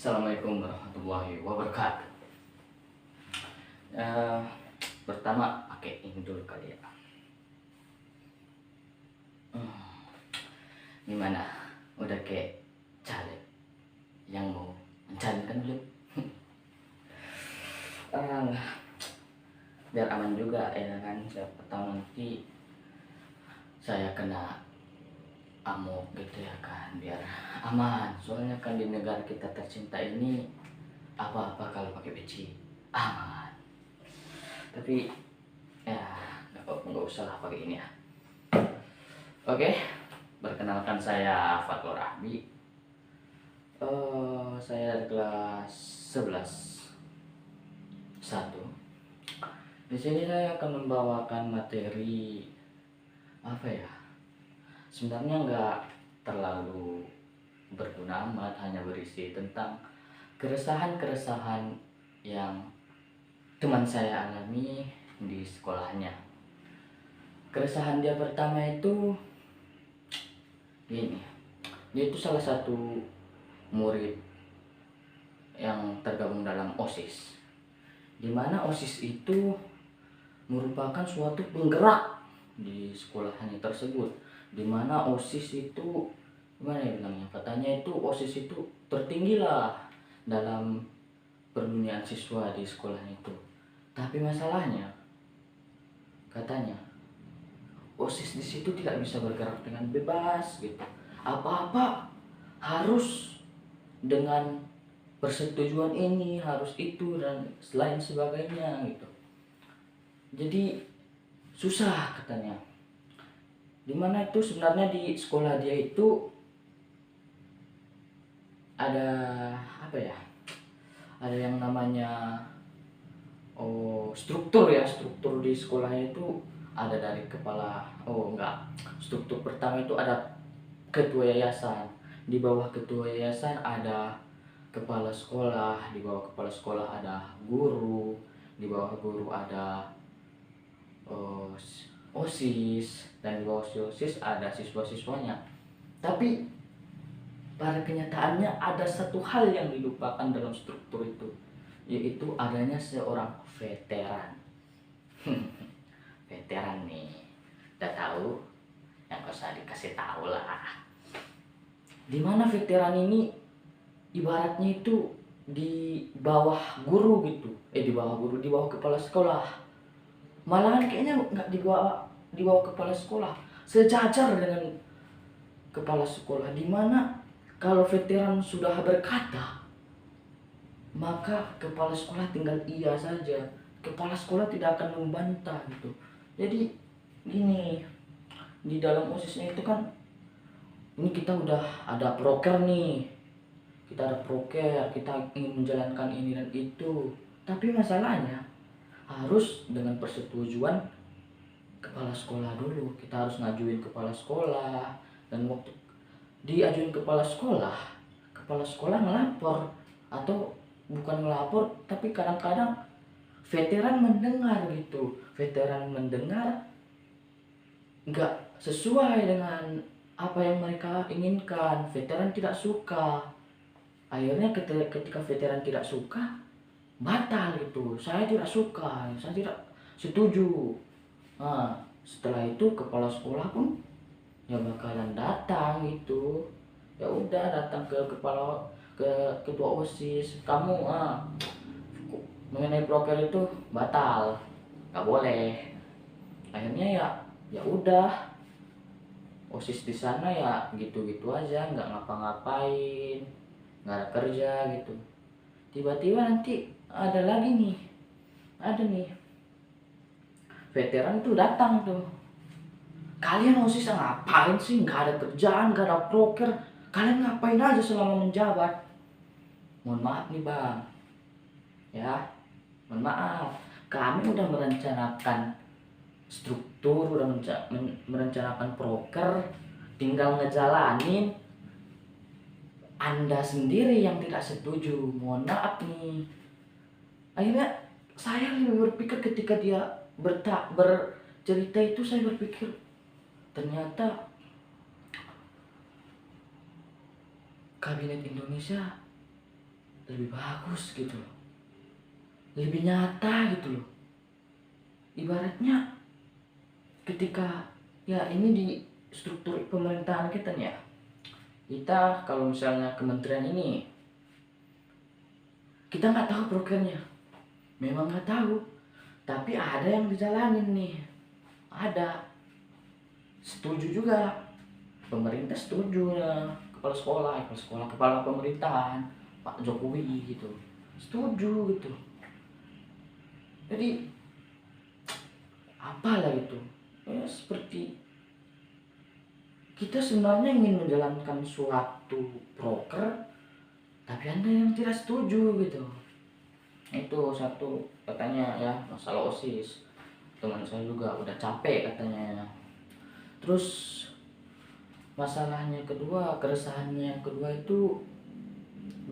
Assalamualaikum warahmatullahi wabarakatuh. Eh, Pertama pakai ini dulu kali ya. Gimana? Udah kayak caleg yang mau mencalonkan dulu? Eh, Biar aman juga ya kan. Siapa tahu nanti saya kena amok gitu ya kan, biar aman. Soalnya kan di negara kita tercinta ini apa-apa kalau pakai peci aman. Tapi ya nggak usah lah pakai ini ya. Oke, perkenalkan saya Fatul Rahmi. Saya dari kelas 11 1. Di sini saya akan membawakan materi apa ya? Sebenarnya nggak terlalu berguna amat, hanya berisi tentang keresahan-keresahan yang teman saya alami di sekolahnya. Keresahan dia pertama itu gini, dia itu salah satu murid yang tergabung dalam OSIS, dimana OSIS itu merupakan suatu penggerak di sekolahnya tersebut, dimana OSIS itu gimana ya bilangnya, katanya itu OSIS itu tertinggi lah dalam perduniaan siswa di sekolah itu. Tapi masalahnya katanya OSIS di situ tidak bisa bergerak dengan bebas gitu. Apa-apa harus dengan persetujuan ini, harus itu dan lain sebagainya gitu. Jadi susah katanya. Dimana itu sebenarnya di sekolah dia itu ada apa ya? Ada yang namanya struktur ya, struktur di sekolahnya itu ada dari kepala, struktur pertama itu ada ketua yayasan, di bawah ketua yayasan ada kepala sekolah, di bawah kepala sekolah ada guru, di bawah guru ada OSIS, dan di bawah OSIS ada siswa-siswanya. Tapi pada kenyataannya ada satu hal yang dilupakan dalam struktur itu, yaitu adanya seorang veteran. Veteran nih, udah tahu, yang gak usah dikasih tahu lah. Dimana veteran ini ibaratnya itu di bawah guru gitu, di bawah guru, di bawah kepala sekolah. Malahan kayaknya nggak di bawah kepala sekolah, sejajar dengan kepala sekolah. Dimana kalau veteran sudah berkata, maka kepala sekolah tinggal iya saja. Kepala sekolah tidak akan membantah gitu. Jadi gini, di dalam OSISnya itu kan, ini kita udah ada proker nih, kita ada proker, kita ingin menjalankan ini dan itu. Tapi masalahnya harus dengan persetujuan kepala sekolah dulu. Kita harus ngajuin kepala sekolah, dan waktu diajuin kepala sekolah ngelapor, atau bukan ngelapor, tapi kadang-kadang veteran mendengar gitu. Veteran mendengar nggak sesuai dengan apa yang mereka inginkan. Veteran tidak suka. Akhirnya ketika veteran tidak suka, batal gitu. Saya tidak suka, saya tidak setuju. Nah, setelah itu kepala sekolah pun ya bakalan datang gitu. Ya udah, datang ke ketua OSIS, kamu mengenai proker itu batal, nggak boleh. Akhirnya ya udah, OSIS di sana ya gitu-gitu aja, nggak ngapa-ngapain, nggak ada kerja gitu. Tiba-tiba nanti ada nih veteran tuh datang tuh, kalian OSIS ngapain sih, nggak ada kerjaan, nggak ada proker, kalian ngapain aja selama menjabat. Mohon maaf nih bang, ya mohon maaf, kami udah merencanakan struktur, udah merencanakan proker, tinggal ngejalanin, Anda sendiri yang tidak setuju. Mohon maaf nih. Akhirnya saya lebih berpikir, ketika dia bercerita itu, saya berpikir ternyata kabinet Indonesia lebih bagus gitu loh, lebih nyata gitu loh. Ibaratnya ketika ya ini di struktur pemerintahan kita nih ya, kita kalau misalnya kementerian ini kita nggak tahu programnya, memang nggak tahu, tapi ada yang dijalanin nih, ada, setuju juga, pemerintah setuju ya, kepala pemerintahan Pak Jokowi gitu setuju gitu. Jadi apalah itu ya, seperti kita sebenarnya ingin menjalankan suatu proker tapi Anda yang tidak setuju gitu. Itu satu katanya ya, masalah OSIS. Teman saya juga udah capek katanya. Terus masalahnya kedua, keresahannya yang kedua itu,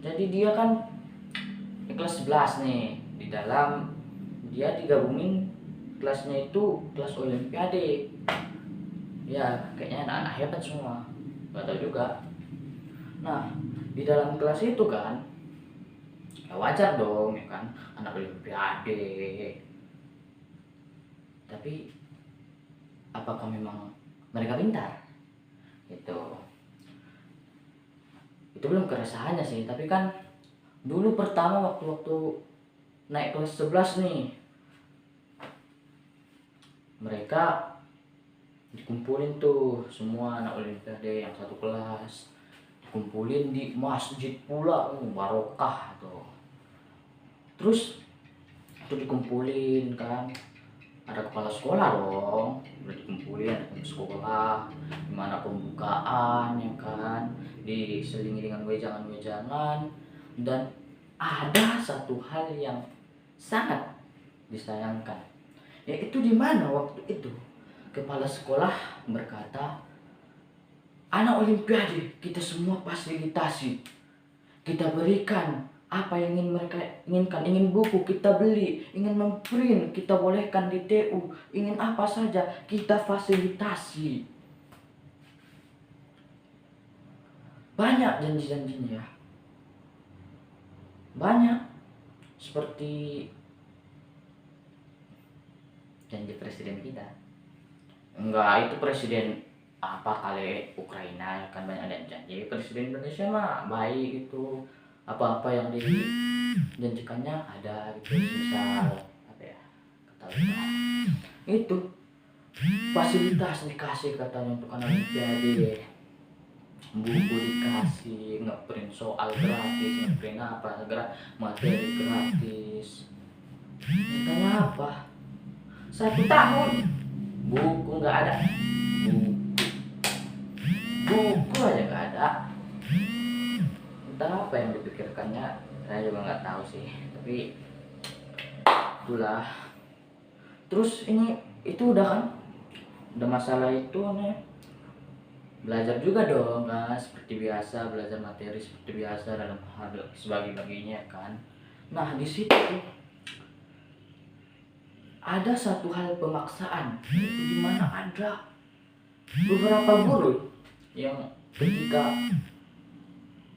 jadi dia kan kelas 11 nih, di dalam dia digabungin kelasnya itu kelas olimpiade ya, kayaknya anak-anak hebat semua, gak tahu juga. Nah di dalam kelas itu kan ya wajar dong ya kan, anak olimpiade, tapi apakah memang mereka pintar gitu? Itu belum keresahannya sih, tapi kan dulu pertama waktu naik kelas 11 nih, mereka dikumpulin tuh semua anak olimpiade yang satu kelas, dikumpulin di masjid pula, barokah tuh. Terus itu dikumpulin kan, ada kepala sekolah dong, udah dikumpulin ada kepala sekolah, gimana pembukaan ya kan, diselingi dengan wejangan-wejangan. Dan ada satu hal yang sangat disayangkan, yaitu di mana waktu itu kepala sekolah berkata, anak olimpiade kita semua fasilitasi, kita berikan apa yang ingin mereka inginkan, ingin buku kita beli, ingin memprint kita bolehkan di TU, ingin apa saja kita fasilitasi. Banyak janji-janjinya, banyak, seperti janji presiden kita. Enggak, itu presiden apa kali Ukraina kan banyak ada janji. Presiden Indonesia mah baik itu, apa-apa yang dijanjikannya ada gitu. Misal apa ya, ketahuan itu fasilitas dikasih katanya untuk anak olimpiade, buku dikasih, ngeprint soal gratis, ngeprint apa materi gratis. Mintanya apa? 1 tahun buku nggak ada, buku aja nggak ada. Entah apa yang dipikirkannya, saya juga nggak tahu sih, tapi itulah. Terus ini itu udah kan, udah masalah itu nih, belajar juga dong kan, seperti biasa belajar materi seperti biasa dalam hal sebagi-baginya kan. Nah di situ ada satu hal pemaksaan, itu dimana ada beberapa guru yang ketika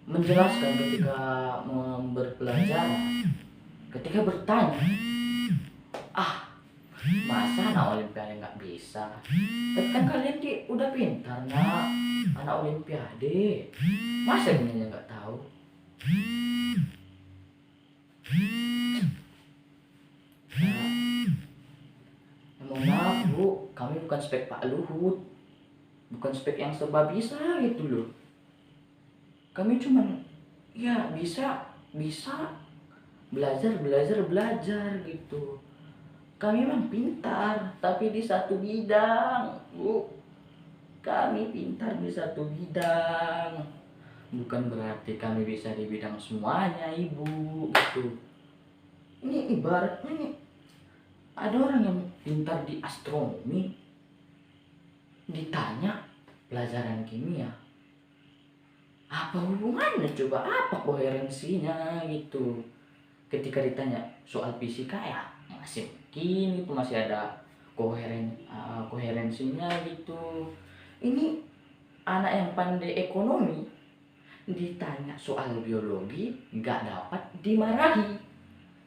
menjelaskan, ketika pelajaran, ketika bertanya, masa anak olimpiade nggak bisa? Tapi kan kalian udah pintar nak, anak olimpiade, masa ini nggak tahu? Mohon maaf bu, kami bukan spek Pak Luhut, bukan spek yang serba bisa gitu loh. Kami cuman ya bisa belajar gitu. Kami memang pintar, tapi di satu bidang bu. Kami pintar di satu bidang, bukan berarti kami bisa di bidang semuanya ibu gitu. Ini ibaratnya nih, ada orang yang pintar di astronomi, ditanya pelajaran kimia, apa hubungannya coba, apa koherensinya gitu. Ketika ditanya soal fisika ya masih mungkin itu masih ada koherensinya gitu. Ini anak yang pandai ekonomi ditanya soal biologi nggak dapat dimarahi,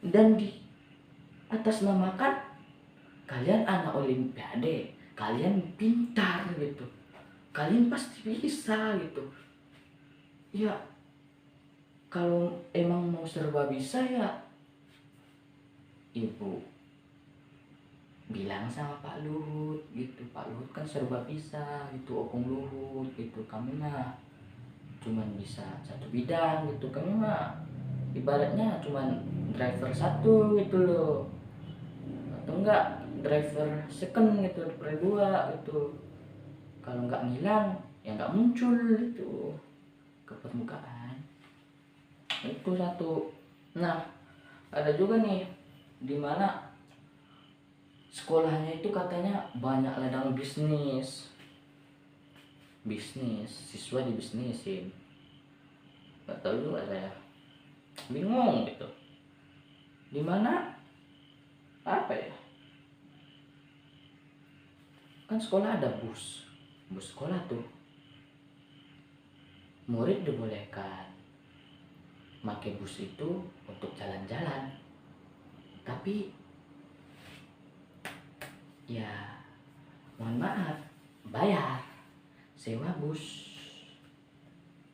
dan di atas namakan kalian anak olimpiade, kalian pintar gitu, kalian pasti bisa gitu. Ya kalau emang mau serba bisa ya ibu bilang sama Pak Luhut gitu, Pak Luhut kan serba bisa gitu, Opung Luhut gitu, kami mah cuman bisa satu bidang gitu, kami mah ibaratnya cuman driver satu gitu loh, atau enggak driver second gitu, driver dua gitu, kalau nggak ngilang ya nggak muncul gitu ke permukaan. Itu satu. Nah ada juga nih dimana sekolahnya itu katanya banyak ladang bisnis, siswa dibisnisin, nggak tahu juga saya, bingung gitu, dimana apa ya, kan sekolah ada bus sekolah tuh, murid dibolehkan pakai bus itu untuk jalan-jalan, tapi ya mohon maaf bayar sewa bus.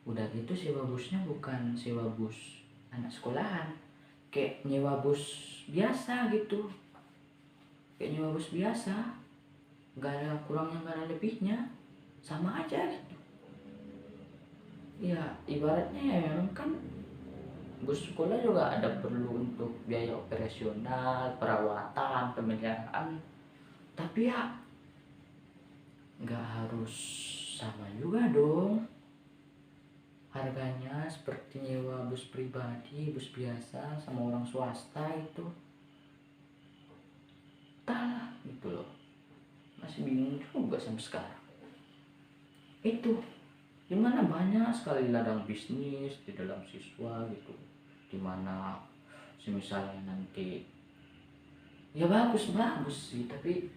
Udah gitu sewa busnya bukan sewa bus anak sekolahan, kayak nyewa bus biasa gitu, kayak nyewa bus biasa, gak ada kurangnya gak ada lebihnya, sama aja gitu. Ya ibaratnya ya memang kan bus sekolah juga ada perlu untuk biaya operasional, perawatan, pemeliharaan, tapi ya nggak harus sama juga dong harganya seperti nyewa bus pribadi, bus biasa sama orang swasta itu. Entahlah gitu loh, masih bingung juga sampai sekarang. Itu dimana banyak sekali ladang bisnis di dalam siswa gitu, dimana misalnya nanti ya bagus sih, tapi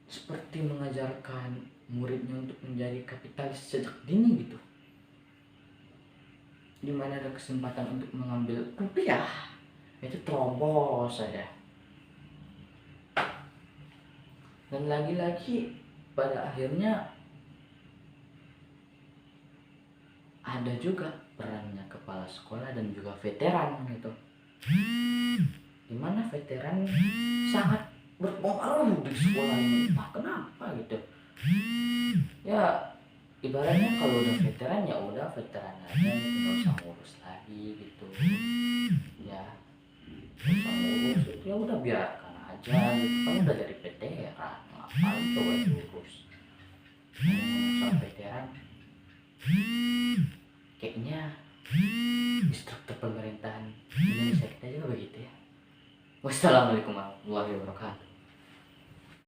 seperti mengajarkan muridnya untuk menjadi kapitalis sejak dini gitu, dimana ada kesempatan untuk mengambil rupiah itu terobos saja. Dan lagi-lagi pada akhirnya ada juga perannya kepala sekolah dan juga veteran gitu, dimana veteran sangat berpengaruh di sekolah ini, entah kenapa gitu ya. Ibaratnya kalau udah veteran ya udah veteran aja gitu, nggak usah ngurus lagi gitu ya, nggak usah ngurus gitu, ya udah biarkan aja gitu, kan udah jadi veteran ngapain coba diurus. Soal veteran kayaknya struktur pemerintahan Indonesia kita juga begitu ya. Wassalamualaikum warahmatullahi wabarakatuh.